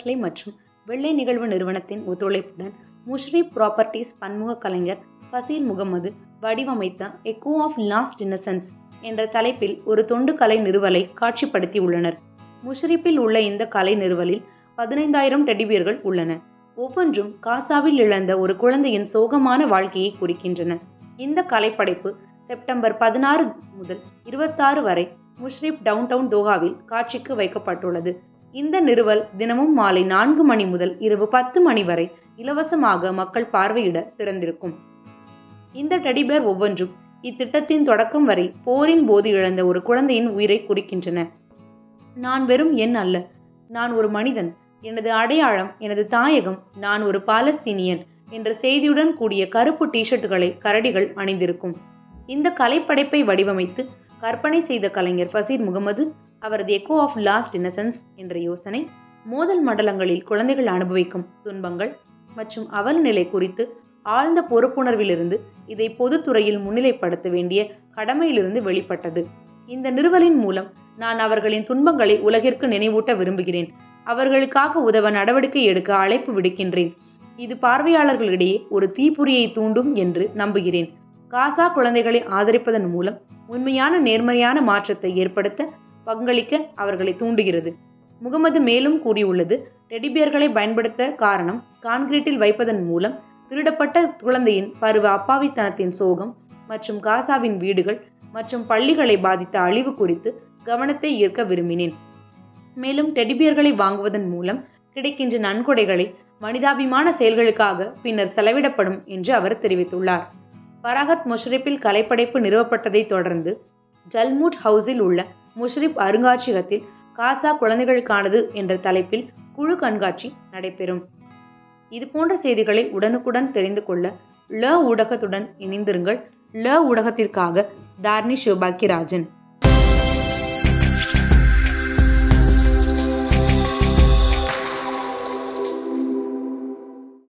அறக்கட்டளை மற்றும் வெள்ளை நிகழ்வு நிறுவனத்தின் ஒத்துழைப்புடன் முஷ்ரிப் ப்ராப்பர்ட்டிஸ் பன்முக கலைஞர் ஃபசீல் முகமது வடிவமைத்த எக்கோ ஆஃப் லாஸ்ட் இன்னசென்ஸ் என்ற தலைப்பில் ஒரு தொண்டு கலை நிறுவலை காட்சிப்படுத்தியுள்ளனர். முஷ்ரிப்பில் உள்ள இந்த கலை நிறுவலில் 15,000 டெடிபியர்கள் உள்ளன. ஒவ்வொன்றும் காசாவில் இழந்த ஒரு குழந்தையின் சோகமான வாழ்க்கையை குறிக்கின்றன. இந்த கலைப்படைப்பு செப்டம்பர் 16 முதல் 26 வரை முஷ்ரிப் டவுன்டவுன் தோஹாவில் காட்சிக்கு வைக்கப்பட்டுள்ளது. இந்த நிறுவல் தினமும் மாலை 4 மணி முதல் இரவு 10 மணி வரை இலவசமாக மக்கள் பார்வையிட திறந்திருக்கும். இந்த டெடிபேர் ஒவ்வொன்றும் இத்திட்டத்தின் தொடக்கம் வரை போரின் போது இழந்த ஒரு குழந்தையின் உயிரை குறிக்கின்றன. நான் வெறும் எண் அல்ல, நான் ஒரு மனிதன், எனது அடையாளம் எனது தாயகம், நான் ஒரு பாலஸ்தீனியன் என்ற செய்தியுடன் கூடிய கருப்பு டிஷர்ட்டுகளை கரடிகள் அணிந்திருக்கும். இந்த கலைப்படைப்பை வடிவமைத்து கற்பனை செய்த கலைஞர் ஃபசீல் முகமது அவரது எக்கோ ஆஃப் லாஸ்ட் இன்னசென்ஸ் என்ற யோசனை மோதல் மண்டலங்களில் குழந்தைகள் அனுபவிக்கும் துன்பங்கள் மற்றும் அவல நிலை குறித்து ஆழ்ந்த பொறுப்புணர்விலிருந்து இதை பொதுத்துறையில் முன்னிலைப்படுத்த வேண்டிய கடமையிலிருந்து வெளிப்பட்டது. இந்த நிறுவலின் மூலம் நான் அவர்களின் துன்பங்களை உலகிற்கு நினைவூட்ட விரும்புகிறேன். அவர்களுக்காக உதவ நடவடிக்கை எடுக்க அழைப்பு விடுக்கின்றேன். இது பார்வையாளர்களிடையே ஒரு தீப்பொறியை தூண்டும் என்று நம்புகிறேன். காசா குழந்தைகளை ஆதரிப்பதன் மூலம் உண்மையான நேர்மறையான மாற்றத்தை ஏற்படுத்த பங்களிக்க அவர்களை தூண்டுகிறது. முகமது மேலும் கூறியுள்ளது, டெடிபியர்களை பயன்படுத்த காரணம் கான்கிரீட்டில் வைப்பதன் மூலம் திருடப்பட்ட குழந்தையின் பருவ அப்பாவித்தனத்தின் சோகம் மற்றும் காசாவின் வீடுகள் மற்றும் பள்ளிகளை பாதித்த அழிவு குறித்து கவனத்தை ஈர்க்க விரும்பினேன். மேலும் டெடிபியர்களை வாங்குவதன் மூலம் கிடைக்கின்ற நன்கொடைகளை மனிதாபிமான செயல்களுக்காக பின்னர் செலவிடப்படும் என்று அவர் தெரிவித்துள்ளார். பராகத் முஷ்ரிப்பில் கலைப்படைப்பு நிறுவப்பட்டதை தொடர்ந்து ஜல்மூட் ஹவுஸில் உள்ள முஷ்ரிப் அருங்காட்சியகத்தில் காசா குழந்தைகளுக்கானது என்ற தலைப்பில் குழு கண்காட்சி நடைபெறும். இதுபோன்ற செய்திகளை உடனுக்குடன் தெரிந்து கொள்ள ல ஊடகத்துடன் இணைந்திருங்கள். ல ஊடகத்திற்காக தார்னி சௌபாக்கியராஜன்.